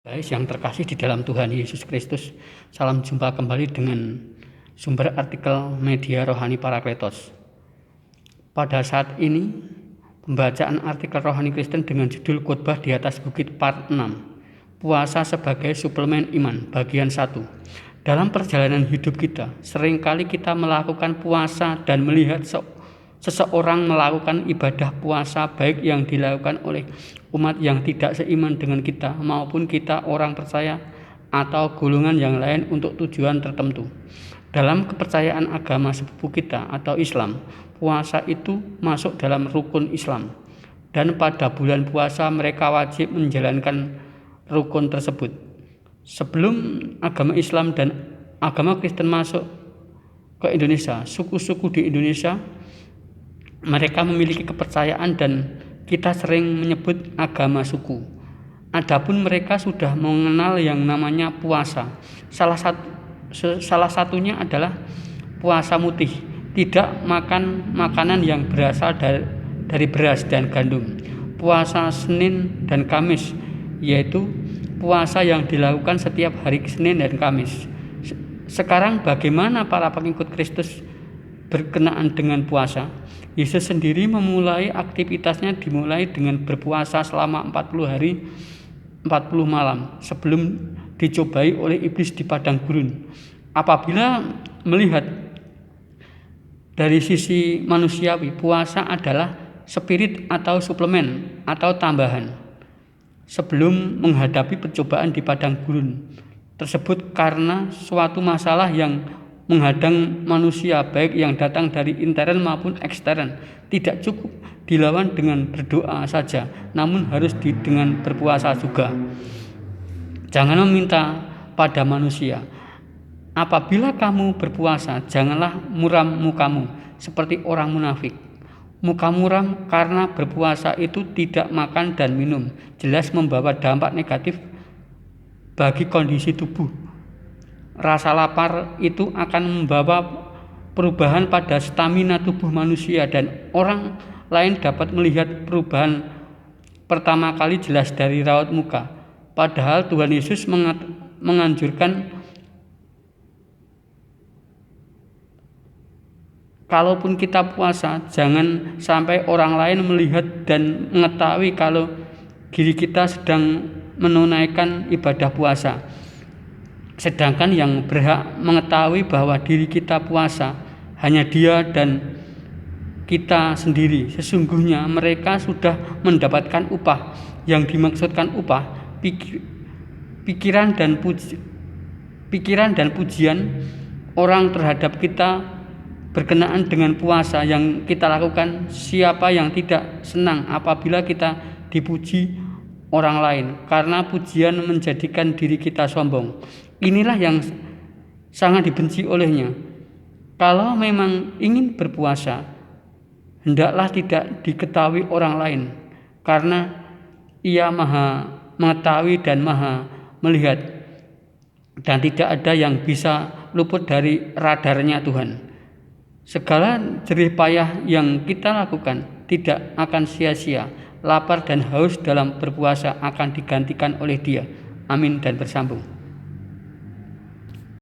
Guys yang terkasih di dalam Tuhan Yesus Kristus, salam jumpa kembali dengan sumber artikel media rohani Parakletos. Pada saat ini, pembacaan artikel rohani Kristen dengan judul Khotbah di atas Bukit part 6, Puasa sebagai suplemen iman, bagian 1. Dalam perjalanan hidup kita, seringkali kita melakukan puasa dan melihat seseorang melakukan ibadah puasa, baik yang dilakukan oleh umat yang tidak seiman dengan kita maupun kita orang percaya atau golongan yang lain untuk tujuan tertentu. Dalam kepercayaan agama sepupu kita atau Islam, puasa itu masuk dalam rukun Islam, dan pada bulan puasa mereka wajib menjalankan rukun tersebut. Sebelum agama Islam dan agama Kristen masuk ke Indonesia, suku-suku di Indonesia mereka memiliki kepercayaan dan kita sering menyebut agama suku. Adapun mereka sudah mengenal yang namanya puasa. Salah satunya adalah puasa mutih, tidak makan makanan yang berasal dari beras dan gandum. Puasa Senin dan Kamis, yaitu puasa yang dilakukan setiap hari Senin dan Kamis. Sekarang bagaimana para pengikut Kristus berkenaan dengan puasa? Yesus sendiri memulai aktivitasnya dimulai dengan berpuasa selama 40 hari 40 malam sebelum dicobai oleh iblis di padang gurun. Apabila melihat dari sisi manusiawi, puasa adalah spirit atau suplemen atau tambahan sebelum menghadapi percobaan di padang gurun tersebut, karena suatu masalah yang menghadang manusia baik yang datang dari intern maupun ekstern tidak cukup dilawan dengan berdoa saja, namun harus dengan berpuasa juga. Jangan meminta pada manusia. Apabila kamu berpuasa, janganlah muram mukamu seperti orang munafik. Muka muram karena berpuasa itu tidak makan dan minum, jelas membawa dampak negatif bagi kondisi tubuh. Rasa lapar itu akan membawa perubahan pada stamina tubuh manusia, dan orang lain dapat melihat perubahan pertama kali jelas dari raut muka. Padahal Tuhan Yesus menganjurkan kalaupun kita puasa, jangan sampai orang lain melihat dan mengetahui kalau diri kita sedang menunaikan ibadah puasa. Sedangkan yang berhak mengetahui bahwa diri kita puasa hanya Dia dan kita sendiri. Sesungguhnya mereka sudah mendapatkan upah. Yang dimaksudkan upah, pikiran dan pujian orang terhadap kita berkenaan dengan puasa yang kita lakukan. Siapa yang tidak senang apabila kita dipuji orang lain, karena pujian menjadikan diri kita sombong. Inilah yang sangat dibenci olehnya. Kalau memang ingin berpuasa, hendaklah tidak diketahui orang lain, karena Ia Maha mengetahui dan Maha melihat, dan tidak ada yang bisa luput dari radarnya Tuhan. Segala jerih payah yang kita lakukan tidak akan sia-sia. Lapar dan haus dalam berpuasa akan digantikan oleh Dia. Amin dan bersambung.